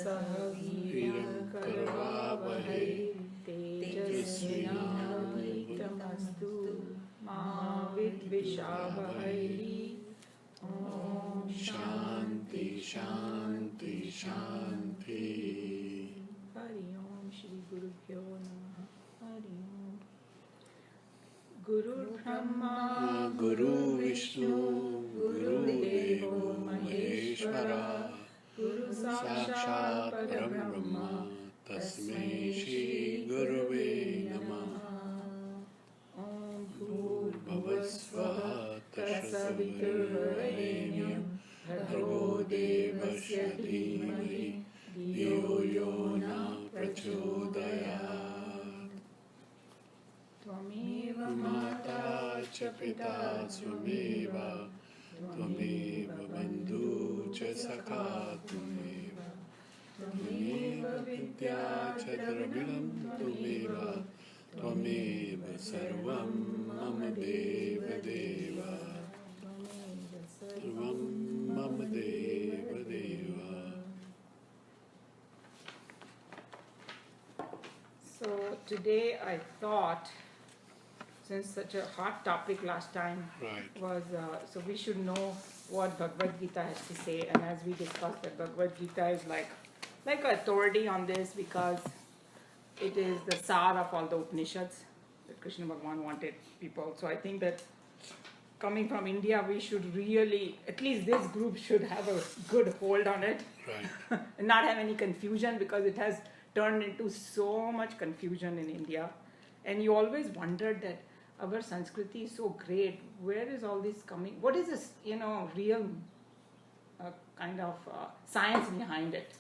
Sahavīram Karavāvahai Tejasvinavadhitamastu Ma Vidvishavahai. Om Shanti Shanti Shanti. Hari Om Shri Guru Bhyo Namaha. Hari Om. Guru Brahma Guru Vishnu Guru Devo Maheshwara Guru Sakshat Parabrahma Tasmai Shri Gurave Namaha. Om Bhurvavasvaha Tasavitruvarenyam Bhargo Devasya Dhimahi Dhiyo Yo Na Prachodayat. Tvameva Mata Cha Pita Svameva Tvameva Bandhu Cha Sakha Tvameva Tvameva Vidya Cha Dravidam Tvameva Tvameva Sarvam Mama Deva Deva Sarvam Mama Deva Deva. So today I thought, since such a hot topic last time was, so we should know what Bhagavad Gita has to say, and as we discussed that Bhagavad Gita is like an authority on this because it is the sar of all the Upanishads that Krishna Bhagavan wanted people. So I think that coming from India, we should really, at least this group should have a good hold on it. Right. And not have any confusion because it has turned into so much confusion in India. And you always wondered that our Sanskriti is so great. Where is all this coming? What is this, real kind of science behind it,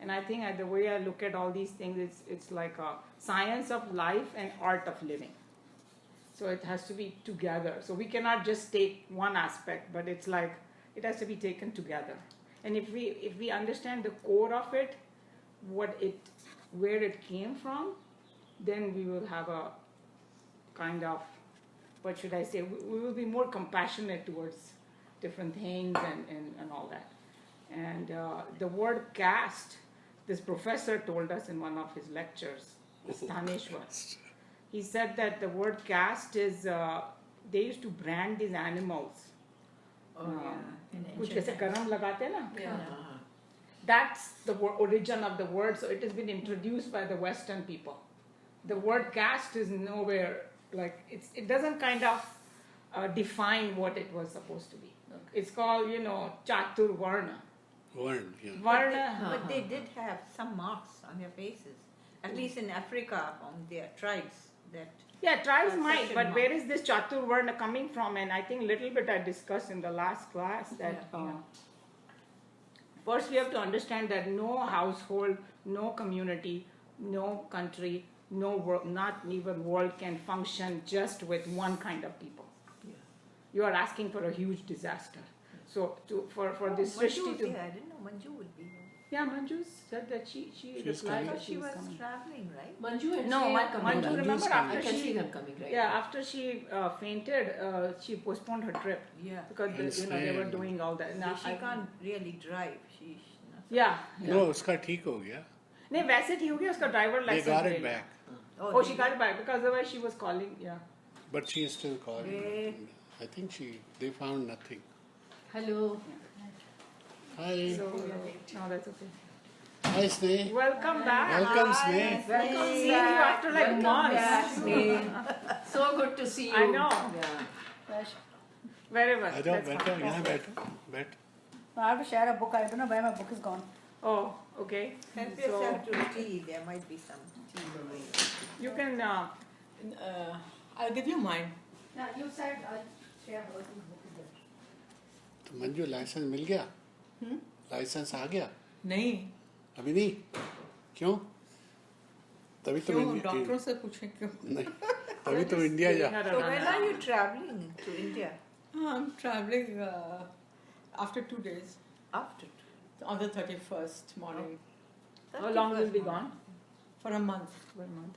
And I think the way I look at all these things, it's like a science of life and art of living. So it has to be together. So we cannot just take one aspect, but it's like it has to be taken together. And if we understand the core of it, where it came from, then we will have a kind of, what should I say, we will be more compassionate towards different things and all that. And the word caste, this professor told us in one of his lectures, Staneshwar. He said that the word caste is, they used to brand these animals. Kuch kaise karam lagate na? That's the origin of the word, so it has been introduced by the Western people. The word caste is nowhere, it doesn't kind of define what it was supposed to be. Okay. It's called, Chatur Varna. Varna. But they did have some marks on their faces. At least in Africa, on their tribes. Tribes might, but where is this Chatur Varna coming from? And I think a little bit I discussed in the last class that first we have to understand that no household, no community, no country, no world, not even world can function just with one kind of people. Yeah. You are asking for a huge disaster. So for this Srishti to... I didn't know Manju would be here. Yeah, Manju said that she replied that she was coming. traveling, right? Manju had Manju, remember after I can see them coming, right? Yeah, after she fainted, she postponed her trip. Yeah. Because they were doing all that. Now she can't really drive. Yeah. No, उसका ठीक हो गया. नहीं वैसे ठीक हो गया उसका driver license. They got it back. Oh, she got it back because otherwise she was calling. Yeah. But she is still calling. I think they found nothing. Hello. Hi. So, no, that's okay. Hi, Sneh. Welcome back. Welcome, Sneh. Welcome seeing you after months. So good to see you. I know. Yeah. Wherever. I don't better. यहाँ बैठो. I have to share a book. I don't know where my book is gone. Oh, okay. Help yourself to tea. There might be some tea. You can... I'll give you mine. Yeah, you said I'll share what book is there. तो Manju licence मिल गया? Licence आ गया? नहीं. अभी नहीं? क्यों? तभी तो डॉक्टरों से पूछें क्यों? नहीं. तभी तो इंडिया जा. So when are you traveling to India? I'm traveling after 2 days. After? On the 31st morning. How long will be gone? For a month. For a month.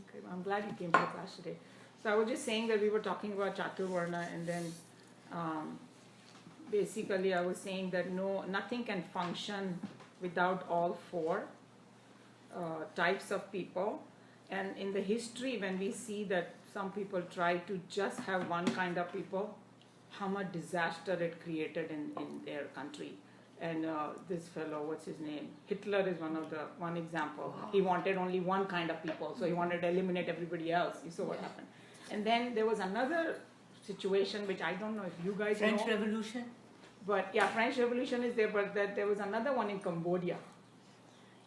Okay, I'm glad you came to the class today. So I was just saying that we were talking about Chatur Varna and then basically I was saying that nothing can function without all four types of people. And in the history, when we see that some people try to just have one kind of people, how much disaster it created in their country. And this fellow, what's his name? Hitler is one example. He wanted only one kind of people, so he wanted to eliminate everybody else. You saw what happened. And then there was another situation which I don't know if you guys French know. Revolution? But yeah, French Revolution is there, but there was another one in Cambodia.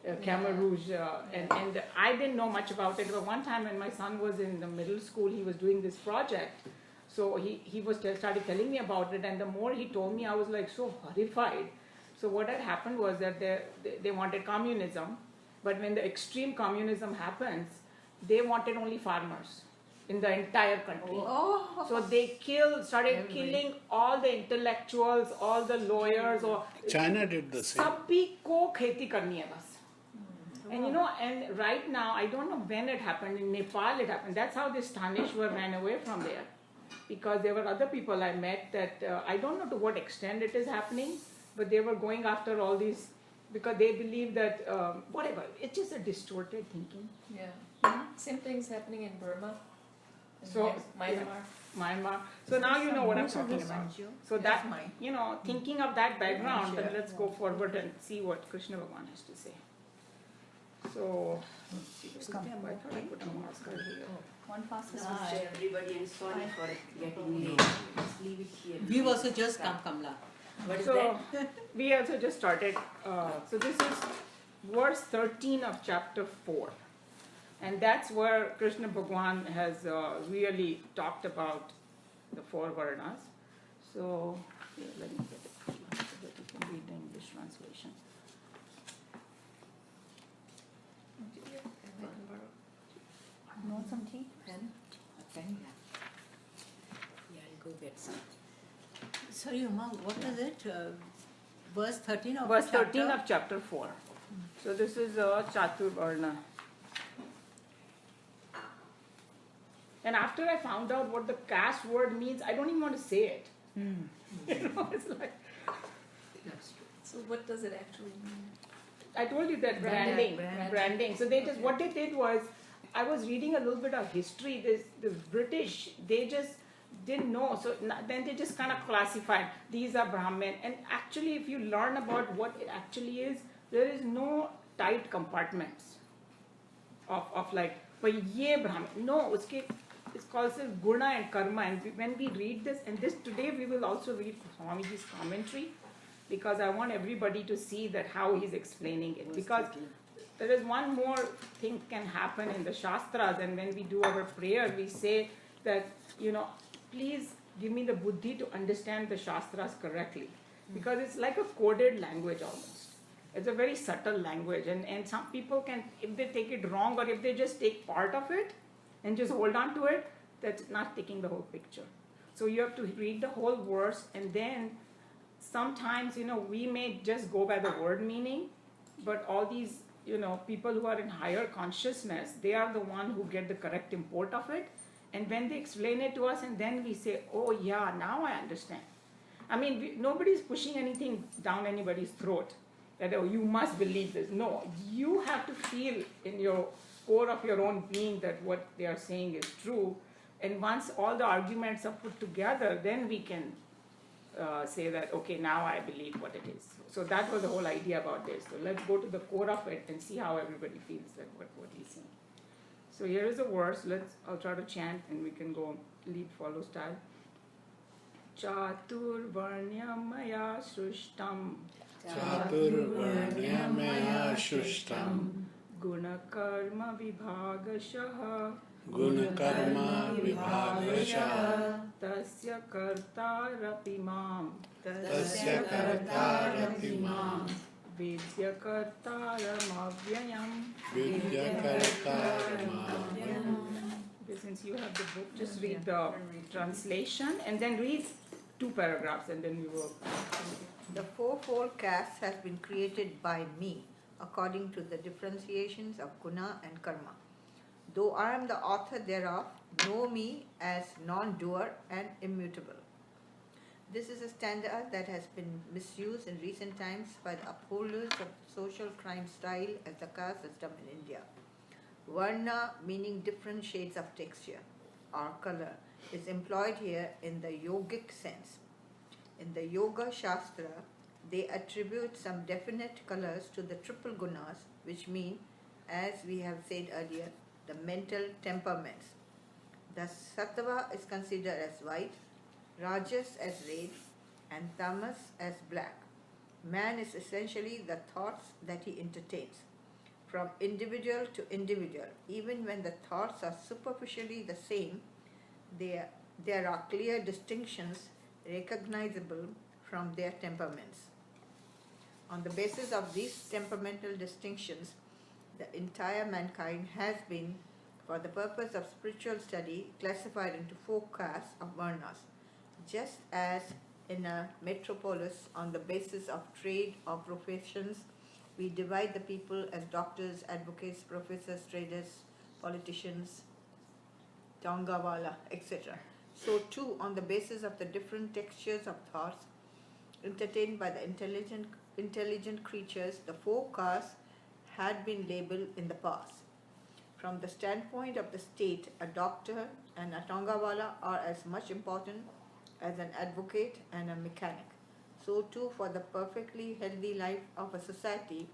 Khmer Rouge, and I didn't know much about it, but one time when my son was in the middle school, he was doing this project. So he started telling me about it, and the more he told me, I was like so horrified. So what had happened was that they wanted communism, but when the extreme communism happens, they wanted only farmers in the entire country. Oh. So they started killing all the intellectuals, all the lawyers. Or China did the same. sabhi ko kheti karni hai bas. And and right now, I don't know when it happened, in Nepal it happened. That's how this Taneshwar ran away from there. Because there were other people I met that, I don't know to what extent it is happening, but they were going after all these, because they believe that, whatever, it's just a distorted thinking. Yeah. Same thing's happening in Burma. In So, Myanmar. Myanmar. So now you know what I'm talking about. So That's that, mine. thinking of that background, then Sure. let's go forward and see what Krishna Bhagavan has to say. So, Come. I thought I put a mask over here. One fast is Namaste everybody and sorry for getting late. Just leave it here. We've also just come, Kamla. What is So, that? we also just started, so this is verse 13 of chapter 4. And that's where Krishna Bhagavan has really talked about the four varnas. So, here, let me get it for you so that you can read the English translation. You want some tea? Pen? A pen? Yeah, I'll go get some. Sorry, Uma, what is it? Verse 13 of Verse chapter? 13 of chapter 4. So this is Chaturvarna. And after I found out what the caste word means, I don't even want to say it. It's like, That's true. So what does it actually mean? I told you that branding. So they just, what they did was, I was reading a little bit of history. The British, they just didn't know. So then they just kind of classified, these are Brahmin. And actually, if you learn about what it actually is, there is no tight compartments of like, but ye Brahmin. No, it's called Guna and Karma. And when we read this, and this today we will also read Swamiji's commentary, because I want everybody to see that how he's explaining it. Because there is one more thing can happen in the Shastras, and when we do our prayer, we say that, please give me the buddhi to understand the Shastras correctly. Because it's like a coded language almost. It's a very subtle language, and some people can, if they take it wrong or if they just take part of it and just hold on to it, that's not taking the whole picture. So you have to read the whole verse, and then sometimes, we may just go by the word meaning, but all these, people who are in higher consciousness, they are the one who get the correct import of it. And when they explain it to us, and then we say, oh yeah, now I understand. I mean, nobody's pushing anything down anybody's throat, that, oh, you must believe this. No, you have to feel in your core of your own being that what they are saying is true. And once all the arguments are put together, then we can say that, okay, now I believe what it is. So that was the whole idea about this. So let's go to the core of it and see how everybody feels that what he's saying. So here is a verse. I'll try to chant and we can go lead follow style. Chaturvarnyamaya srushtam Chaturvarnyamaya shushtam gunakarma vibhagashaha gunakarma vibhagasha tasya kartarapi mam tasya kartarapi mam vidyakartaramavvyayam. vidyakartaramavvyayam. Okay, since you have the book, just read the translation and then read 2 paragraphs and then we will. The fourfold caste has been created by me according to the differentiations of guna and karma. Though I am the author thereof, know me as non-doer and immutable. This is a standard that has been misused in recent times by the upholders of social crime style as the caste system in India. Varna, meaning different shades of texture or color, is employed here in the yogic sense. In the Yoga Shastra, they attribute some definite colors to the triple gunas, which mean, as we have said earlier, the mental temperaments. The sattva is considered as white, rajas as red, and tamas as black. Man is essentially the thoughts that he entertains. From individual to individual, even when the thoughts are superficially the same, there are clear distinctions recognizable from their temperaments. On the basis of these temperamental distinctions, the entire mankind has been, for the purpose of spiritual study, classified into 4 castes of varnas, just as in a metropolis on the basis of trade or professions, we divide the people as doctors, advocates, professors, traders, politicians, tangawala, etc. So too, on the basis of the different textures of thoughts entertained by the intelligent creatures, the 4 castes had been labeled in the past. From the standpoint of the state, a doctor and a tangawala are as much important as an advocate and a mechanic. So too, for the perfectly healthy life of a society,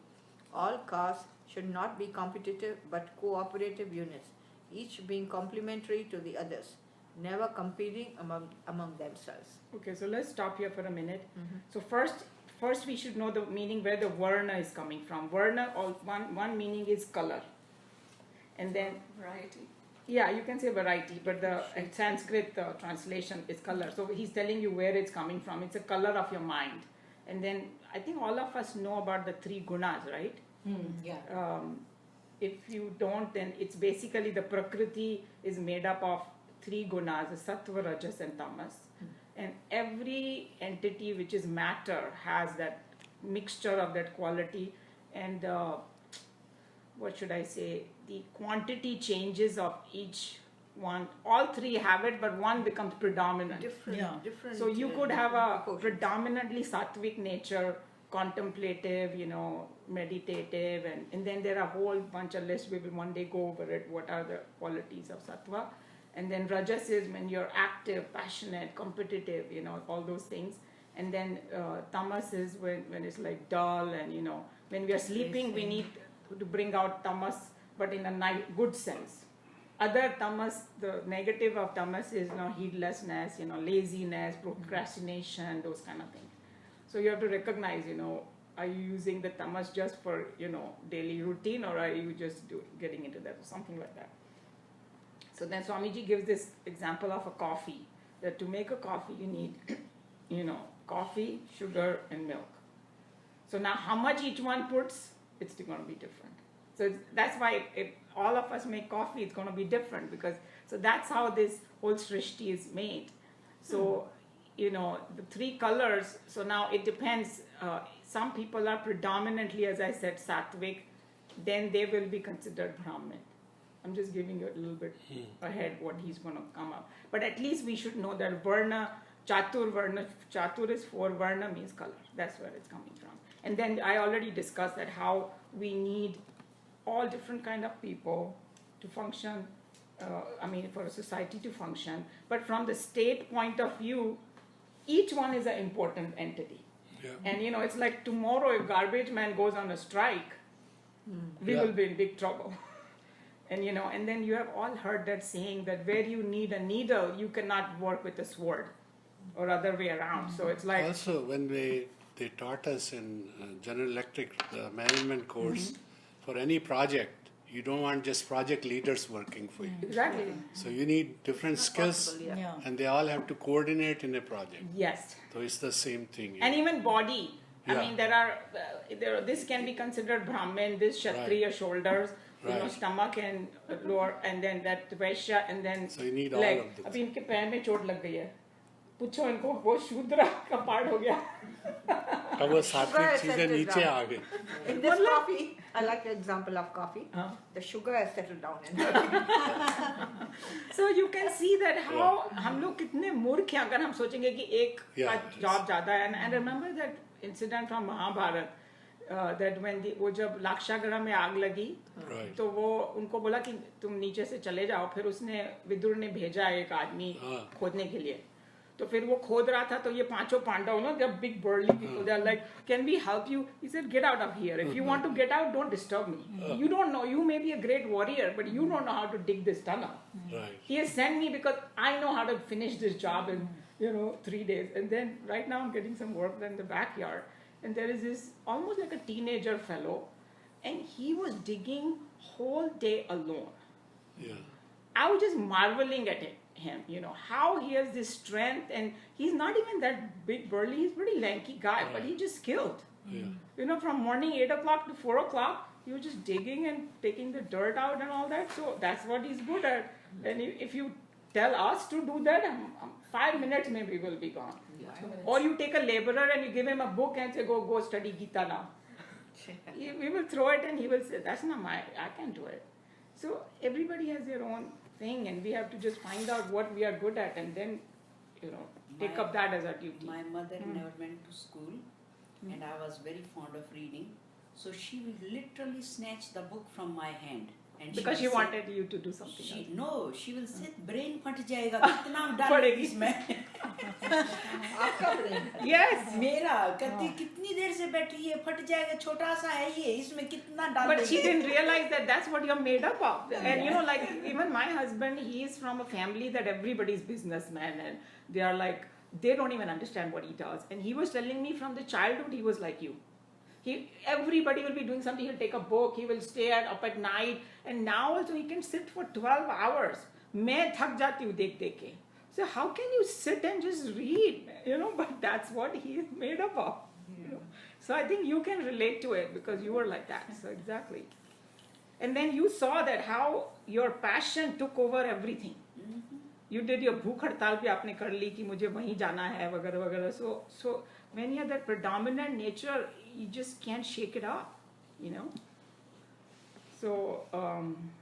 all castes should not be competitive but cooperative units, each being complementary to the others, never competing among themselves. Okay, so let's stop here for a minute. So first we should know the meaning where the varna is coming from. Varna, one meaning is color. And then, Variety. yeah, you can say variety, but the Sanskrit translation is color. So he's telling you where it's coming from. It's a color of your mind. And then I think all of us know about the 3 gunas, right? Yeah. If you don't, then it's basically the Prakriti is made up of 3 gunas, the Sattva, Rajas and Tamas. And every entity which is matter has that mixture of that quality. And what should I say? The quantity changes of each one. All 3 have it, but one becomes predominant. Different. So you could have a proportions. predominantly sattvic nature, contemplative, meditative, and then there are a whole bunch of lists. We will one day go over it. What are the qualities of sattva? And then rajas is when you're active, passionate, competitive, all those things. And then tamas is when it's like dull and, when we are sleeping, we need to bring out tamas, but in a good sense. Other tamas, the negative of tamas is heedlessness, laziness, procrastination, those kind of things. So you have to recognize, are you using the tamas just for, daily routine, or are you just getting into that or something like that? So then Swamiji gives this example of a coffee, that to make a coffee you need, coffee, sugar and milk. So now how much each one puts, it's going to be different. So that's why if all of us make coffee, it's going to be different, because so that's how this whole srishti is made. So the 3 colors, so now it depends. Some people are predominantly, as I said, sattvic, then they will be considered Brahmin. I'm just giving you a little bit ahead what he's going to come up. But at least we should know that varna, chatur is 4, varna means color. That's where it's coming from. And then I already discussed that how we need all different kind of people to function, for a society to function. But from the state point of view, each one is an important entity. Yeah. And it's like tomorrow if garbage man goes on a strike, we will be in big trouble. And then you have all heard that saying that where you need a needle, you cannot work with a sword, or other way around. So it's like... Also, when they taught us in General Electric, the management course, for any project, you don't want just project leaders working for you. Exactly. So you need different skills, possible, yeah. and they all have to coordinate in a project. Yes. So it's the same thing. And even body. Yeah. I mean, there are this can be considered Brahmin, this Kshatriya shoulders, Right. stomach and lower, and then that Vaishya, and then So you need all leg. of those. अभी इनके पैर में चोट लग गई है. पूछो इनको वो शूद्र का पार्ट हो गया. अब वो सात्विक चीजें नीचे आ गई. In this coffee, I like the example of coffee. Huh? The sugar has settled down in it. So you can see that how हम लोग कितने मूर्ख हैं अगर हम सोचेंगे कि एक Yeah. का जॉब ज्यादा है and remember that incident from Mahabharat that when वो जब लाक्षागृह में आग लगी Right. तो वो उनको बोला कि तुम नीचे से चले जाओ फिर उसने विदुर ने भेजा एक आदमी हाँ. खोदने के लिए तो फिर वो खोद रहा था तो ये पांचों पांडव ना जब big burly people they are like can we help you he said get out of here if you want to get out don't disturb me you don't know you may be a great warrior but you don't know how to dig this tunnel Right. he has sent me because I know how to finish this job in 3 days and then right now I'm getting some work done in the backyard and there is this almost like a teenager fellow and he was digging whole day alone. Yeah. I was just marveling at him, how he has this strength and he's not even that big burly, he's a pretty lanky guy, but he just skilled. Yeah. From morning 8 o'clock to 4 o'clock, he was just digging and taking the dirt out and all that. So that's what he's good at. And if you tell us to do that, 5 minutes maybe we'll be gone. Or you take a laborer and you give him a book and say, go study Gita now. We will throw it and he will say, that's not I can't do it. So everybody has their own thing and we have to just find out what we are good at and then, take up that as our duty. My mother never went to school and I was very fond of reading. So she will literally snatch the book from my hand. And Because she will say- wanted you to do something else. No, she will say, brain फट जाएगा कितना डाल फटेगी। इसमें आपका brain. Yes. मेरा कहती कितनी देर से बैठी है फट जाएगा छोटा सा है ये इसमें कितना डाल But she देंगे? didn't realize that that's what you're made up of. And like even my husband, he is from a family that everybody's businessman and they are like, they don't even understand what he does. And he was telling me from the childhood, he was like you. Everybody will be doing something, he'll take a book, he will stay up at night. And now also he can sit for 12 hours. मैं थक जाती हूँ देख देख के. So how can you sit and just read? But that's what he is made up of. So I think you can relate to it because you were like that. So exactly. And then you saw that how your passion took over everything. You did your भूख हड़ताल भी आपने कर ली कि मुझे वहीं जाना है वगैरह वगैरह. So when you have that predominant nature, you just can't shake it up, So.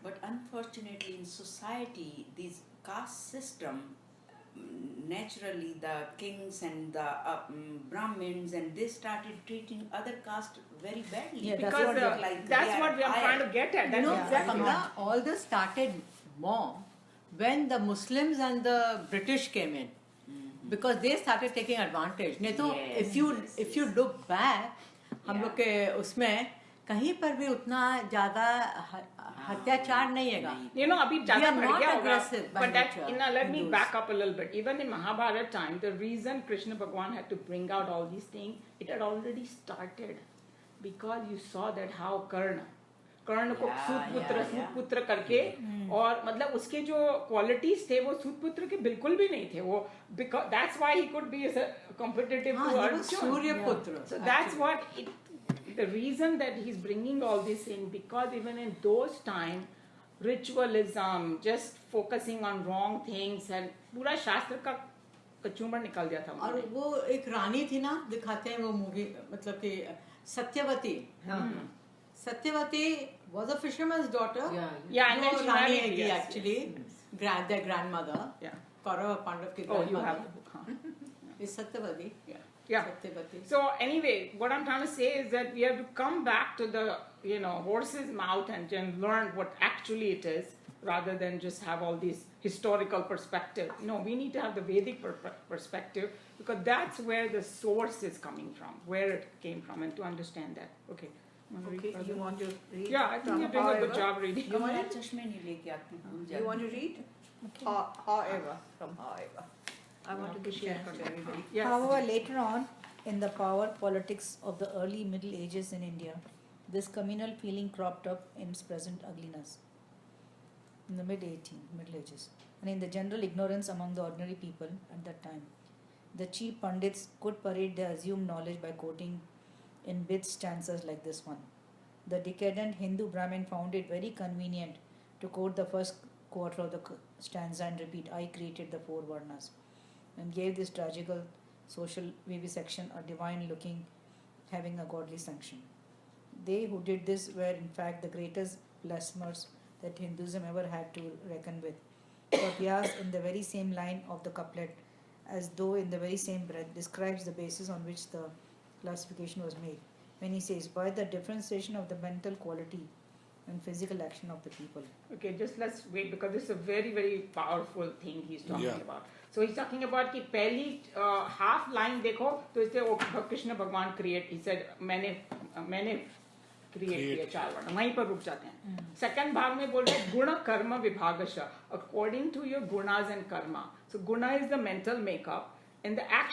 But unfortunately in society, this caste system, naturally the kings and the Brahmins and they started treating other caste very badly. Yeah, because Because they look like that's they are what we are trying to higher. get at. That's exactly. Kamala, all this started more when the Muslims and the British came in. Because they started taking advantage. नहीं तो Yes, if you look back, हम लोग के उसमें कहीं पर भी उतना ज़्यादा अत्याचार नहीं हैगा. अभी ज़्यादा are बढ़ not गया होगा. aggressive by But that, nature, let me Hindus. back up a little bit. Even in Mahabharata time, the reason Krishna Bhagwan had to bring out all these things, it had already started. Because you saw that how कर्ण को सूत पुत्र करके और मतलब उसके जो qualities थे वो सूत पुत्र के बिल्कुल भी नहीं थे वो because that's why he could be competitive to Arjun. Suryaputra. So that's what the reason that he's bringing all this in because even in those times ritualism, just focusing on wrong things and पूरा शास्त्र का कचूमर निकल गया था. और वो एक रानी थी ना दिखाते हैं वो मूवी मतलब कि Satyavati. Satyavati was a fisherman's daughter. Yeah, and then she Rani married, थी yes, actually. Their grandmother. Yeah. Kaurav Pandav की Oh, you grandmother. have the book, huh? Is Satyavati. Yeah. Satyavati. So anyway, what I'm trying to say is that we have to come back to the horse's mouth and learn what actually it is, rather than just have all these historical perspective. We need to have the Vedic perspective because that's where the source is coming from, where it came from, and to understand that. Okay. Okay, you want to read? Yeah, I think from you're doing a good however? job reading. You want मैं to, चश्मे नहीं लेके आती भूल you जाती want to read? However, from however. I want to give chance to everybody. Yes. However, later on, in the power politics of the early Middle Ages in India, this communal feeling cropped up in its present ugliness. In the Middle Ages, and in the general ignorance among the ordinary people at that time, the cheap pundits could parade their assumed knowledge by quoting in bits stanzas like this one. The decadent Hindu Brahmin found it very convenient to quote the first quarter of the stanza and repeat, I created the four varnas, and gave this tragical social vivisection a divine looking, having a godly sanction. They who did this were in fact the greatest blasphemers that Hinduism ever had to reckon with. For Vyas, in the very same line of the couplet, as though in the very same breath, describes the basis on which the classification was made, when he says, by the differentiation of the mental quality and physical action of the people. Okay, just let's wait because this is a very, very powerful thing he's talking Yeah. about. So he's talking about कि पहली half line देखो तो इससे वो कृष्ण भगवान create, he said मैंने create किया चार वर्ण, वहीं पर रुक जाते हैं. Second भाग में बोल रहे हैं गुण कर्म विभागश, according to your gunas and karma. So guna is the mental makeup and the action